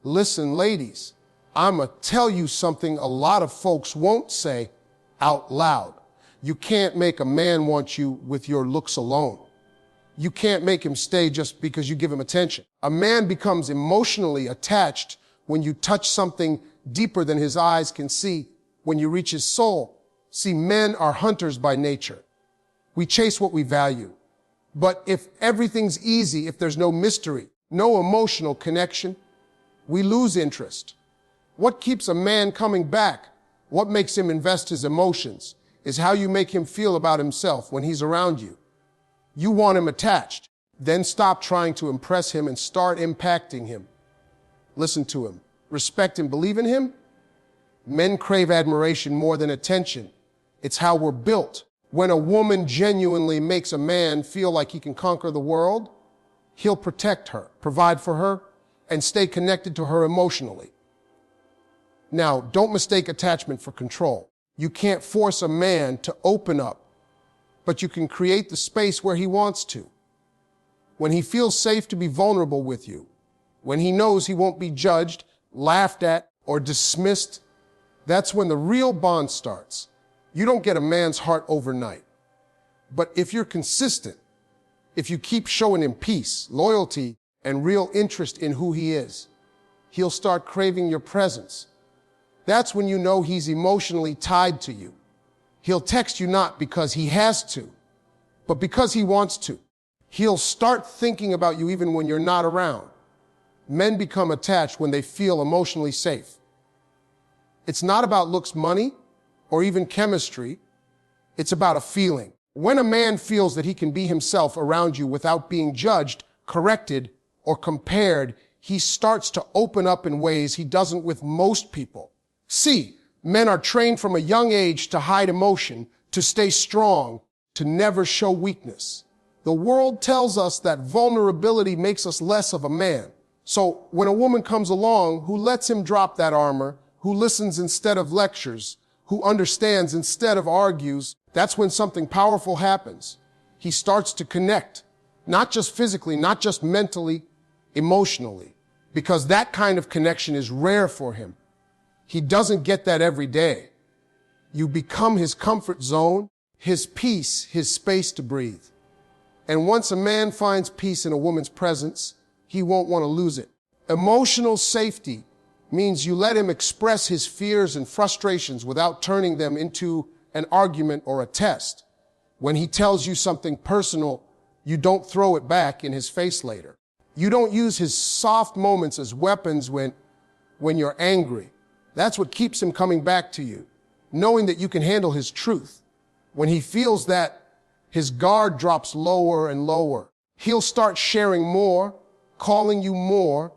Listen, ladies, I'ma tell you something a lot of folks won't say out loud. You can't make a man want you with your looks alone. You can't make him stay just because you give him attention. A man becomes emotionally attached when you touch something deeper than his eyes can see, when you reach his soul. See, men are hunters by nature. We chase what we value. But if everything's easy, if there's no mystery, no emotional connection, we lose interest. What keeps a man coming back, what makes him invest his emotions, is how you make him feel about himself when he's around you. You want him attached. Then stop trying to impress him and start impacting him. Listen to him. Respect and believe in him. Men crave admiration more than attention. It's how we're built. When a woman genuinely makes a man feel like he can conquer the world, he'll protect her, provide for her, and stay connected to her emotionally. Now, don't mistake attachment for control. You can't force a man to open up, but you can create the space where he wants to. When he feels safe to be vulnerable with you, when he knows he won't be judged, laughed at, or dismissed, that's when the real bond starts. You don't get a man's heart overnight. But if you're consistent, if you keep showing him peace, loyalty, and real interest in who he is, he'll start craving your presence. That's when you know he's emotionally tied to you. He'll text you not because he has to, but because he wants to. He'll start thinking about you even when you're not around. Men become attached when they feel emotionally safe. It's not about looks, money, or even chemistry. It's about a feeling. When a man feels that he can be himself around you without being judged, corrected, or compared, he starts to open up in ways he doesn't with most people. See, men are trained from a young age to hide emotion, to stay strong, to never show weakness. The world tells us that vulnerability makes us less of a man. So when a woman comes along who lets him drop that armor, who listens instead of lectures, who understands instead of argues, that's when something powerful happens. He starts to connect, not just physically, not just mentally, emotionally, because that kind of connection is rare for him. He doesn't get that every day. You become his comfort zone, his peace, his space to breathe. And once a man finds peace in a woman's presence, he won't want to lose it. Emotional safety means you let him express his fears and frustrations without turning them into an argument or a test. When he tells you something personal, you don't throw it back in his face later. You don't use his soft moments as weapons when you're angry. That's what keeps him coming back to you, knowing that you can handle his truth. When he feels that, his guard drops lower and lower. He'll start sharing more, calling you more,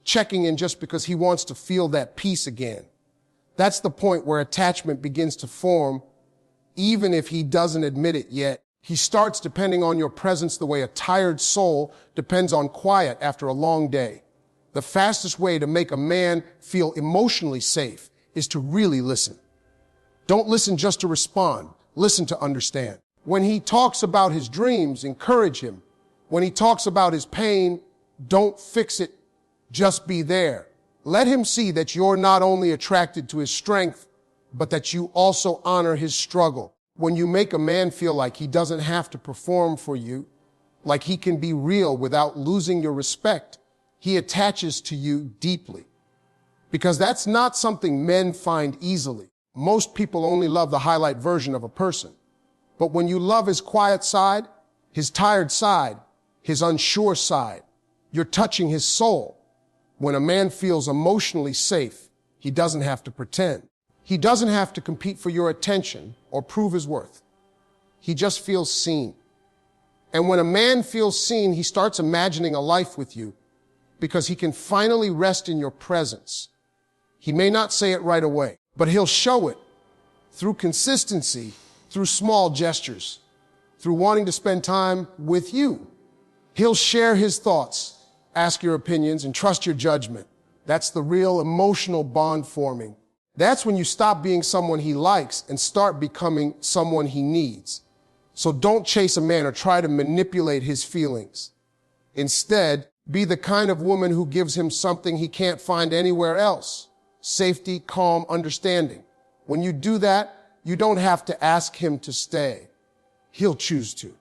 checking in just because he wants to feel that peace again. That's the point where attachment begins to form, even if he doesn't admit it yet. He starts depending on your presence the way a tired soul depends on quiet after a long day. The fastest way to make a man feel emotionally safe is to really listen. Don't listen just to respond. Listen to understand. When he talks about his dreams, encourage him. When he talks about his pain, don't fix it. Just be there. Let him see that you're not only attracted to his strength, but that you also honor his struggle. When you make a man feel like he doesn't have to perform for you, like he can be real without losing your respect, he attaches to you deeply. Because that's not something men find easily. Most people only love the highlight version of a person. But when you love his quiet side, his tired side, his unsure side, you're touching his soul. When a man feels emotionally safe, he doesn't have to pretend. He doesn't have to compete for your attention or prove his worth. He just feels seen. And when a man feels seen, he starts imagining a life with you because he can finally rest in your presence. He may not say it right away, but he'll show it through consistency, through small gestures, through wanting to spend time with you. He'll share his thoughts, ask your opinions, and trust your judgment. That's the real emotional bond forming. That's when you stop being someone he likes and start becoming someone he needs. So don't chase a man or try to manipulate his feelings. Instead, Be the kind of woman who gives him something he can't find anywhere else. Safety, calm, understanding. When you do that, you don't have to ask him to stay. He'll choose to.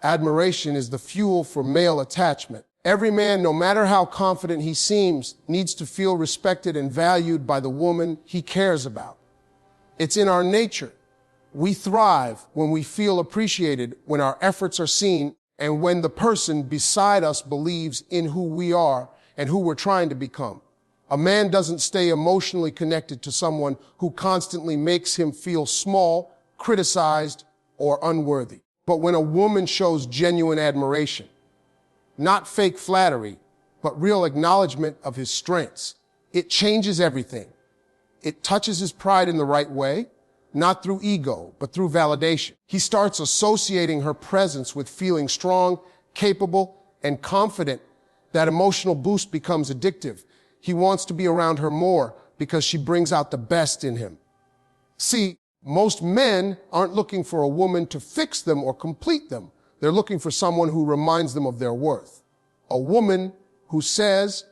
Admiration is the fuel for male attachment. Every man, no matter how confident he seems, needs to feel respected and valued by the woman he cares about. It's in our nature. We thrive when we feel appreciated, when our efforts are seen, and when the person beside us believes in who we are and who we're trying to become. A man doesn't stay emotionally connected to someone who constantly makes him feel small, criticized, or unworthy. But when a woman shows genuine admiration, not fake flattery, but real acknowledgement of his strengths, it changes everything. It touches his pride in the right way, not through ego, but through validation. He starts associating her presence with feeling strong, capable, and confident. That emotional boost becomes addictive. He wants to be around her more because she brings out the best in him. See, most men aren't looking for a woman to fix them or complete them. They're looking for someone who reminds them of their worth. A woman who says,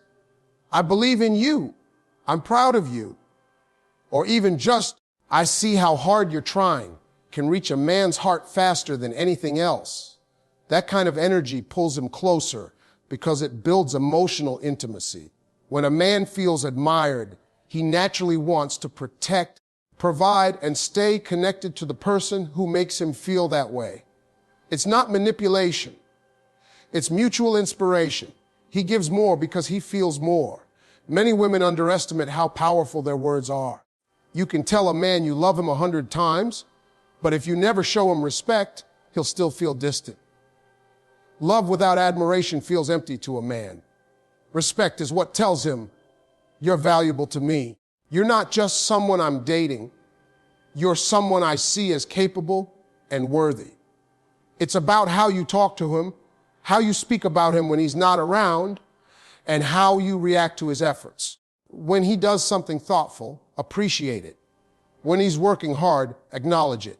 "I believe in you. I'm proud of you." Or even just, "I see how hard you're trying," can reach a man's heart faster than anything else. That kind of energy pulls him closer because it builds emotional intimacy. When a man feels admired, he naturally wants to protect, provide, and stay connected to the person who makes him feel that way. It's not manipulation. It's mutual inspiration. He gives more because he feels more. Many women underestimate how powerful their words are. You can tell a man you love him 100 times, but if you never show him respect, he'll still feel distant. Love without admiration feels empty to a man. Respect is what tells him, "You're valuable to me. You're not just someone I'm dating. You're someone I see as capable and worthy." It's about how you talk to him, how you speak about him when he's not around, and how you react to his efforts. When he does something thoughtful, appreciate it. When he's working hard, acknowledge it.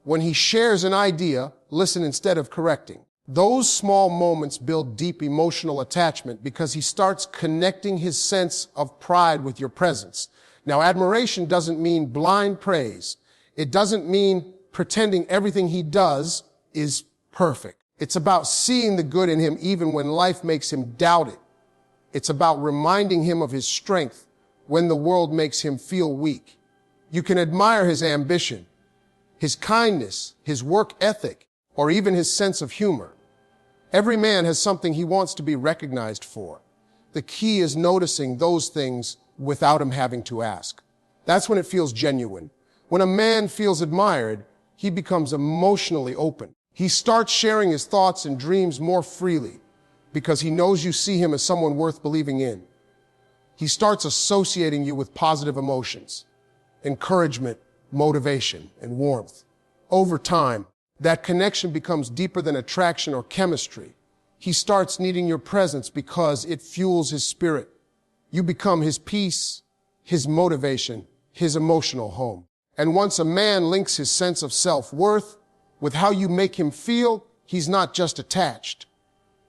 When he shares an idea, listen instead of correcting. Those small moments build deep emotional attachment because he starts connecting his sense of pride with your presence. Now, admiration doesn't mean blind praise. It doesn't mean pretending everything he does is perfect. It's about seeing the good in him even when life makes him doubt it. It's about reminding him of his strength when the world makes him feel weak. You can admire his ambition, his kindness, his work ethic, or even his sense of humor. Every man has something he wants to be recognized for. The key is noticing those things without him having to ask. That's when it feels genuine. When a man feels admired, he becomes emotionally open. He starts sharing his thoughts and dreams more freely because he knows you see him as someone worth believing in. He starts associating you with positive emotions, encouragement, motivation, and warmth. Over time, that connection becomes deeper than attraction or chemistry. He starts needing your presence because it fuels his spirit. You become his peace, his motivation, his emotional home. And once a man links his sense of self-worth with how you make him feel, he's not just attached.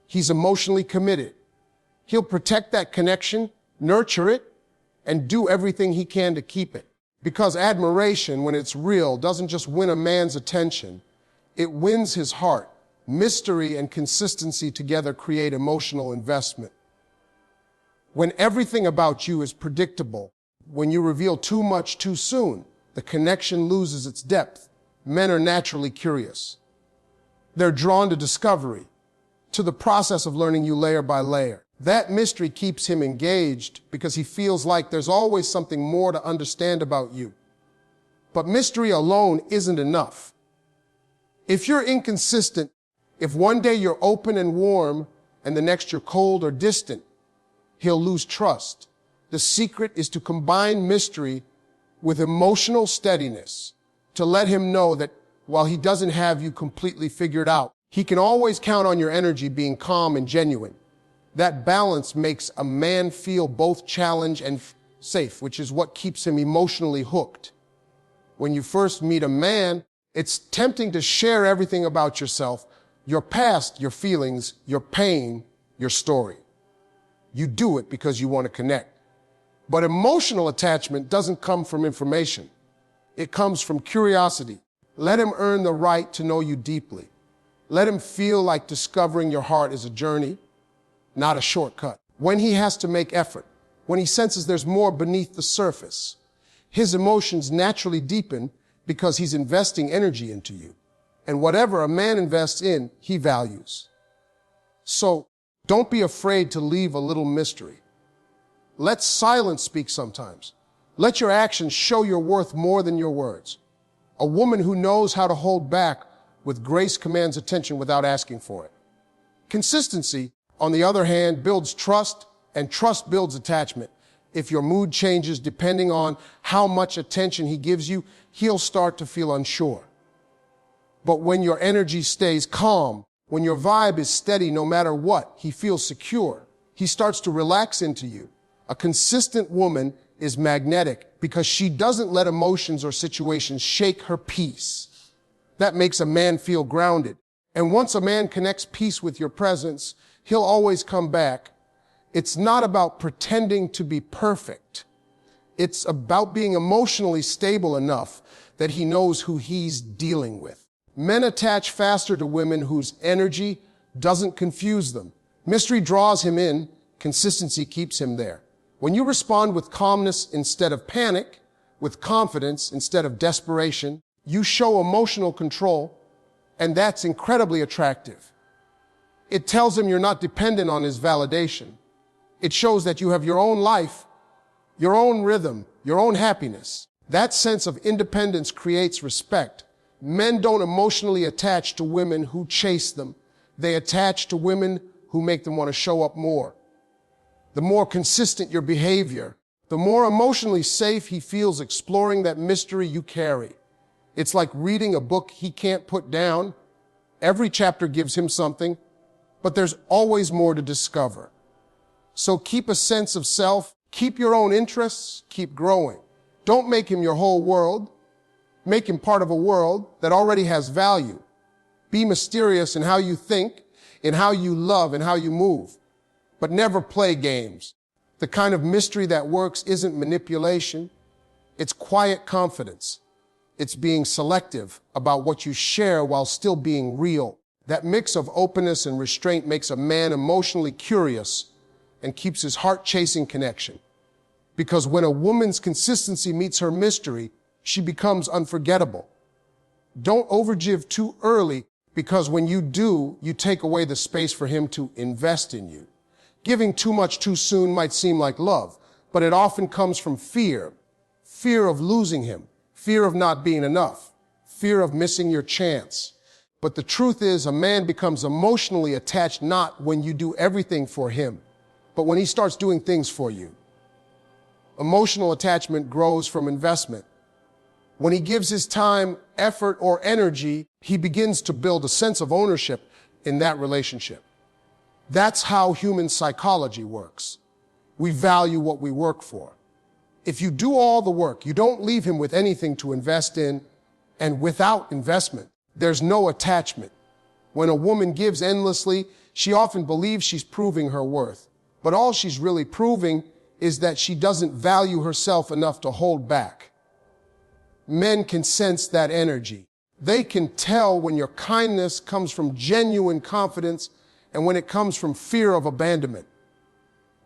He's emotionally committed. He'll protect that connection, nurture it, and do everything he can to keep it. Because admiration, when it's real, doesn't just win a man's attention, it wins his heart. Mystery and consistency together create emotional investment. When everything about you is predictable, when you reveal too much too soon, the connection loses its depth. Men are naturally curious. They're drawn to discovery, to the process of learning you layer by layer. That mystery keeps him engaged because he feels like there's always something more to understand about you. But mystery alone isn't enough. If you're inconsistent, if one day you're open and warm and the next you're cold or distant, he'll lose trust. The secret is to combine mystery with emotional steadiness, to let him know that while he doesn't have you completely figured out, he can always count on your energy being calm and genuine. That balance makes a man feel both challenged and safe, which is what keeps him emotionally hooked. When you first meet a man, it's tempting to share everything about yourself, your past, your feelings, your pain, your story. You do it because you want to connect. But emotional attachment doesn't come from information. It comes from curiosity. Let him earn the right to know you deeply. Let him feel like discovering your heart is a journey, not a shortcut. When he has to make effort, when he senses there's more beneath the surface, his emotions naturally deepen because he's investing energy into you. And whatever a man invests in, he values. So don't be afraid to leave a little mystery. Let silence speak sometimes. Let your actions show your worth more than your words. A woman who knows how to hold back with grace commands attention without asking for it. Consistency, on the other hand, builds trust, and trust builds attachment. If your mood changes depending on how much attention he gives you, he'll start to feel unsure. But when your energy stays calm, when your vibe is steady no matter what, he feels secure. He starts to relax into you. A consistent woman is magnetic because she doesn't let emotions or situations shake her peace. That makes a man feel grounded. And once a man connects peace with your presence, he'll always come back. It's not about pretending to be perfect. It's about being emotionally stable enough that he knows who he's dealing with. Men attach faster to women whose energy doesn't confuse them. Mystery draws him in, consistency keeps him there. When you respond with calmness instead of panic, with confidence instead of desperation, you show emotional control, and that's incredibly attractive. It tells him you're not dependent on his validation. It shows that you have your own life, your own rhythm, your own happiness. That sense of independence creates respect. Men don't emotionally attach to women who chase them. They attach to women who make them want to show up more. The more consistent your behavior, the more emotionally safe he feels exploring that mystery you carry. It's like reading a book he can't put down. Every chapter gives him something, but there's always more to discover. So keep a sense of self, keep your own interests, keep growing. Don't make him your whole world. Make him part of a world that already has value. Be mysterious in how you think, in how you love, and how you move. But never play games. The kind of mystery that works isn't manipulation. It's quiet confidence. It's being selective about what you share while still being real. That mix of openness and restraint makes a man emotionally curious and keeps his heart chasing connection. Because when a woman's consistency meets her mystery, she becomes unforgettable. Don't overgive too early, because when you do, you take away the space for him to invest in you. Giving too much too soon might seem like love, but it often comes from fear. Fear of losing him, fear of not being enough, fear of missing your chance. But the truth is, a man becomes emotionally attached not when you do everything for him, but when he starts doing things for you. Emotional attachment grows from investment. When he gives his time, effort, or energy, he begins to build a sense of ownership in that relationship. That's how human psychology works. We value what we work for. If you do all the work, you don't leave him with anything to invest in, and without investment, there's no attachment. When a woman gives endlessly, she often believes she's proving her worth. But all she's really proving is that she doesn't value herself enough to hold back. Men can sense that energy. They can tell when your kindness comes from genuine confidence and when it comes from fear of abandonment.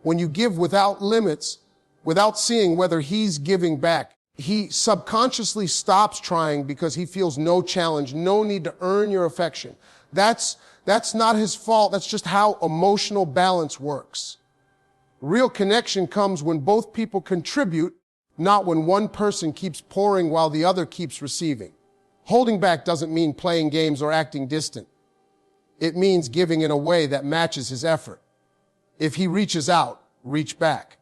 When you give without limits, without seeing whether he's giving back, he subconsciously stops trying because he feels no challenge, no need to earn your affection. That's not his fault. That's just how emotional balance works. Real connection comes when both people contribute, not when one person keeps pouring while the other keeps receiving. Holding back doesn't mean playing games or acting distant. It means giving in a way that matches his effort. If he reaches out, reach back.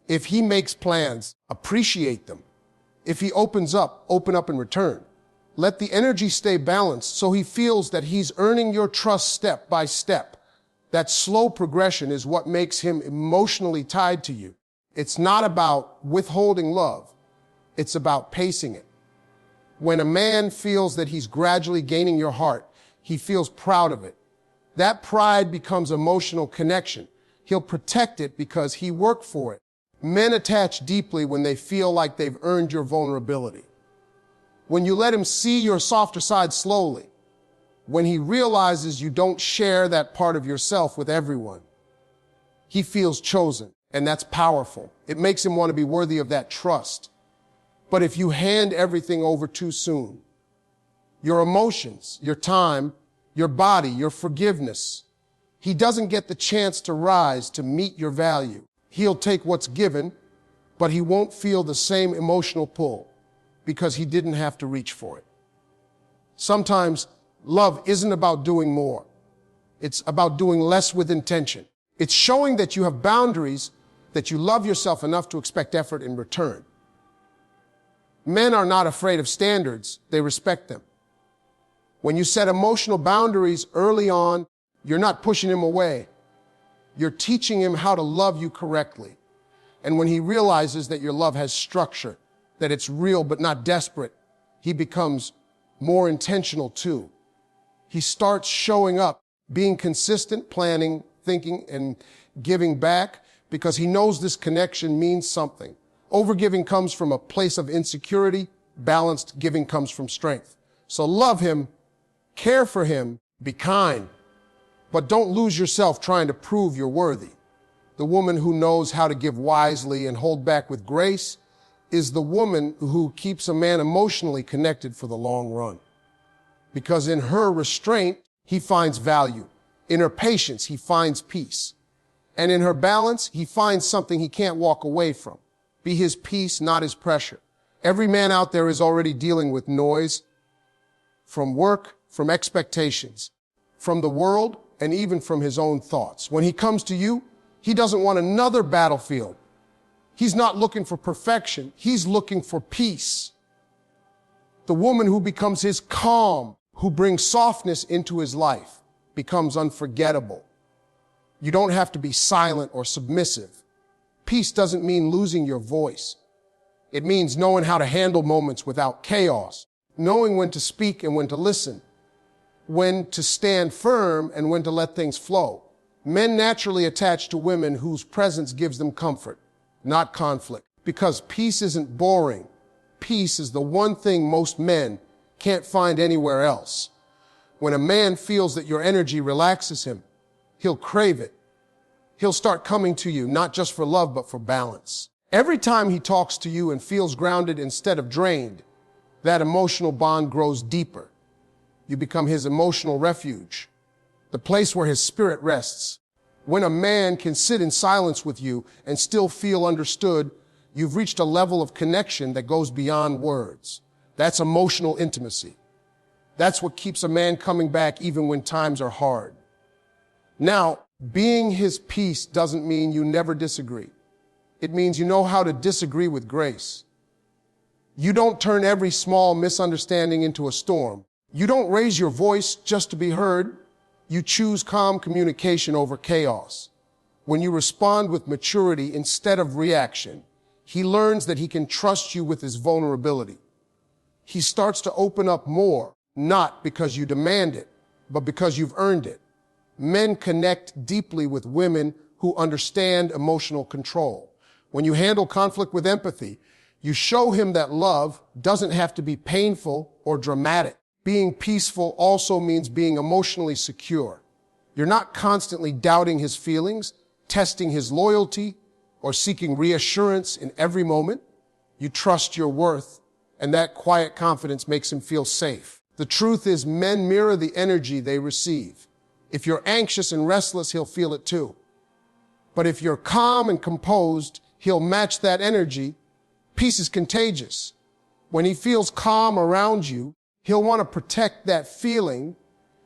If he makes plans, appreciate them. If he opens up, open up in return. Let the energy stay balanced so he feels that he's earning your trust step by step. That slow progression is what makes him emotionally tied to you. It's not about withholding love. It's about pacing it. When a man feels that he's gradually gaining your heart, he feels proud of it. That pride becomes emotional connection. He'll protect it because he worked for it. Men attach deeply when they feel like they've earned your vulnerability. When you let him see your softer side slowly, when he realizes you don't share that part of yourself with everyone, he feels chosen, and that's powerful. It makes him want to be worthy of that trust. But if you hand everything over too soon, your emotions, your time, your body, your forgiveness, he doesn't get the chance to rise to meet your value. He'll take what's given, but he won't feel the same emotional pull because he didn't have to reach for it. Sometimes love isn't about doing more. It's about doing less with intention. It's showing that you have boundaries, that you love yourself enough to expect effort in return. Men are not afraid of standards, they respect them. When you set emotional boundaries early on, you're not pushing him away. You're teaching him how to love you correctly. And when he realizes that your love has structure, that it's real but not desperate, he becomes more intentional too. He starts showing up, being consistent, planning, thinking, and giving back because he knows this connection means something. Overgiving comes from a place of insecurity. Balanced giving comes from strength. So love him, care for him, be kind, but don't lose yourself trying to prove you're worthy. The woman who knows how to give wisely and hold back with grace is the woman who keeps a man emotionally connected for the long run. Because in her restraint, he finds value. In her patience, he finds peace. And in her balance, he finds something he can't walk away from. Be his peace, not his pressure. Every man out there is already dealing with noise from work, from expectations, from the world, and even from his own thoughts. When he comes to you, he doesn't want another battlefield. He's not looking for perfection. He's looking for peace. The woman who becomes his calm, who brings softness into his life, becomes unforgettable. You don't have to be silent or submissive. Peace doesn't mean losing your voice. It means knowing how to handle moments without chaos, knowing when to speak and when to listen, when to stand firm and when to let things flow. Men naturally attach to women whose presence gives them comfort, not conflict, because peace isn't boring. Peace is the one thing most men can't find anywhere else. When a man feels that your energy relaxes him, he'll crave it. He'll start coming to you, not just for love, but for balance. Every time he talks to you and feels grounded instead of drained, that emotional bond grows deeper. You become his emotional refuge, the place where his spirit rests. When a man can sit in silence with you and still feel understood, you've reached a level of connection that goes beyond words. That's emotional intimacy. That's what keeps a man coming back even when times are hard. Now, being his peace doesn't mean you never disagree. It means you know how to disagree with grace. You don't turn every small misunderstanding into a storm. You don't raise your voice just to be heard. You choose calm communication over chaos. When you respond with maturity instead of reaction, he learns that he can trust you with his vulnerability. He starts to open up more, not because you demand it, but because you've earned it. Men connect deeply with women who understand emotional control. When you handle conflict with empathy, you show him that love doesn't have to be painful or dramatic. Being peaceful also means being emotionally secure. You're not constantly doubting his feelings, testing his loyalty, or seeking reassurance in every moment. You trust your worth, and that quiet confidence makes him feel safe. The truth is, men mirror the energy they receive. If you're anxious and restless, he'll feel it too. But if you're calm and composed, he'll match that energy. Peace is contagious. When he feels calm around you, he'll want to protect that feeling,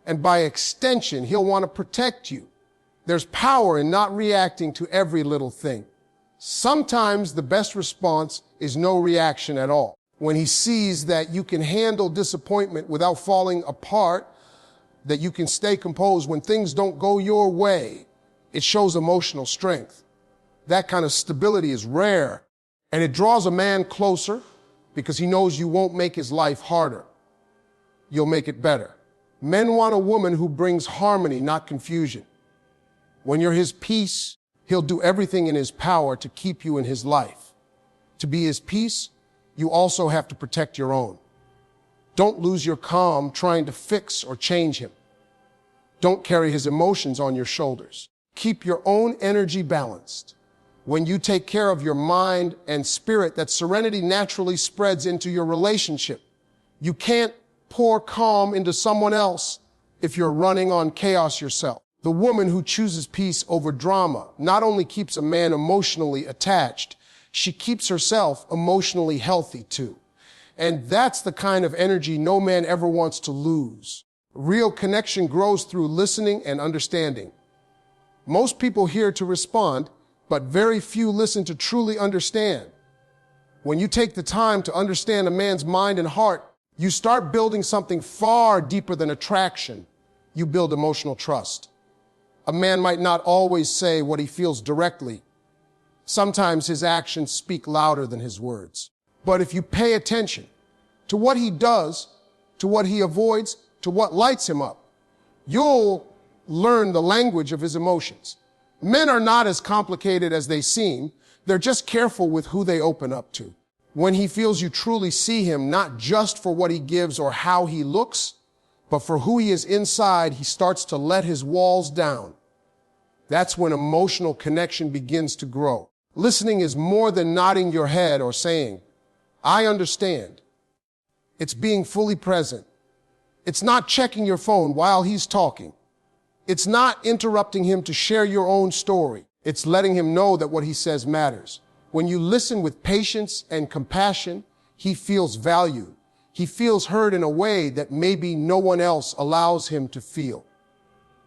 and by extension, he'll want to protect you. There's power in not reacting to every little thing. Sometimes the best response is no reaction at all. When he sees that you can handle disappointment without falling apart, that you can stay composed when things don't go your way, it shows emotional strength. That kind of stability is rare, and it draws a man closer because he knows you won't make his life harder. You'll make it better. Men want a woman who brings harmony, not confusion. When you're his peace, he'll do everything in his power to keep you in his life. To be his peace, you also have to protect your own. Don't lose your calm trying to fix or change him. Don't carry his emotions on your shoulders. Keep your own energy balanced. When you take care of your mind and spirit, that serenity naturally spreads into your relationship. You can't pour calm into someone else if you're running on chaos yourself. The woman who chooses peace over drama not only keeps a man emotionally attached, she keeps herself emotionally healthy too. And that's the kind of energy no man ever wants to lose. Real connection grows through listening and understanding. Most people hear to respond, but very few listen to truly understand. When you take the time to understand a man's mind and heart, you start building something far deeper than attraction. You build emotional trust. A man might not always say what he feels directly. Sometimes his actions speak louder than his words. But if you pay attention to what he does, to what he avoids, to what lights him up, you'll learn the language of his emotions. Men are not as complicated as they seem. They're just careful with who they open up to. When he feels you truly see him, not just for what he gives or how he looks, but for who he is inside, he starts to let his walls down. That's when emotional connection begins to grow. Listening is more than nodding your head or saying, "I understand." It's being fully present. It's not checking your phone while he's talking. It's not interrupting him to share your own story. It's letting him know that what he says matters. When you listen with patience and compassion, he feels valued. He feels heard in a way that maybe no one else allows him to feel.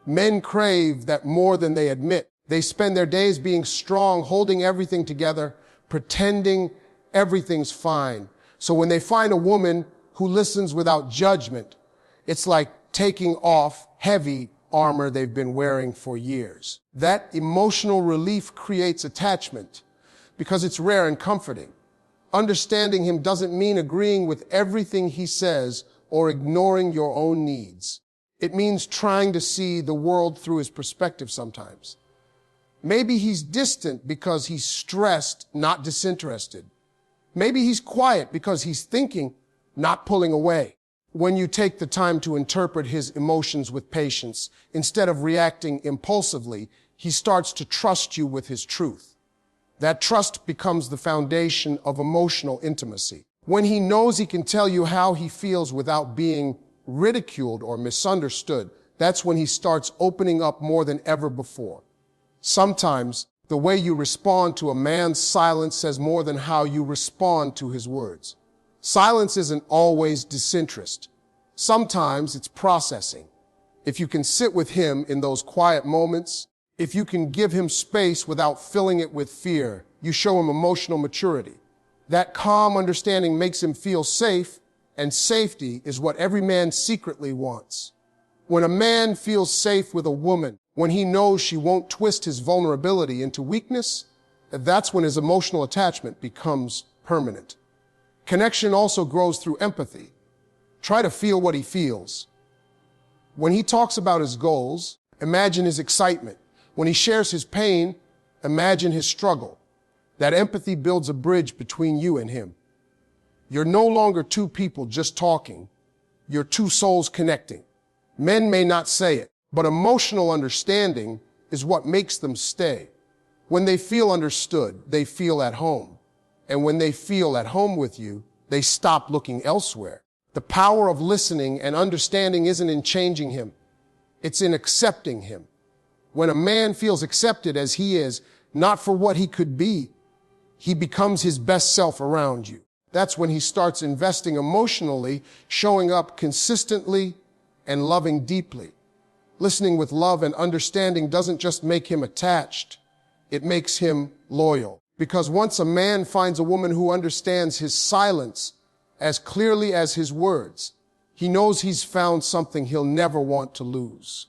Men crave that more than they admit. They spend their days being strong, holding everything together, pretending everything's fine. So when they find a woman who listens without judgment, it's like taking off heavy armor they've been wearing for years. That emotional relief creates attachment because it's rare and comforting. Understanding him doesn't mean agreeing with everything he says or ignoring your own needs. It means trying to see the world through his perspective sometimes. Maybe he's distant because he's stressed, not disinterested. Maybe he's quiet because he's thinking, not pulling away. When you take the time to interpret his emotions with patience, instead of reacting impulsively, he starts to trust you with his truth. That trust becomes the foundation of emotional intimacy. When he knows he can tell you how he feels without being ridiculed or misunderstood, that's when he starts opening up more than ever before. Sometimes the way you respond to a man's silence says more than how you respond to his words. Silence isn't always disinterest. Sometimes it's processing. If you can sit with him in those quiet moments, if you can give him space without filling it with fear, you show him emotional maturity. That calm understanding makes him feel safe, and safety is what every man secretly wants. When a man feels safe with a woman, when he knows she won't twist his vulnerability into weakness, that's when his emotional attachment becomes permanent. Connection also grows through empathy. Try to feel what he feels. When he talks about his goals, imagine his excitement. When he shares his pain, imagine his struggle. That empathy builds a bridge between you and him. You're no longer two people just talking. You're two souls connecting. Men may not say it, but emotional understanding is what makes them stay. When they feel understood, they feel at home. And when they feel at home with you, they stop looking elsewhere. The power of listening and understanding isn't in changing him. It's in accepting him. When a man feels accepted as he is, not for what he could be, he becomes his best self around you. That's when he starts investing emotionally, showing up consistently, and loving deeply. Listening with love and understanding doesn't just make him attached, it makes him loyal. Because once a man finds a woman who understands his silence as clearly as his words, he knows he's found something he'll never want to lose.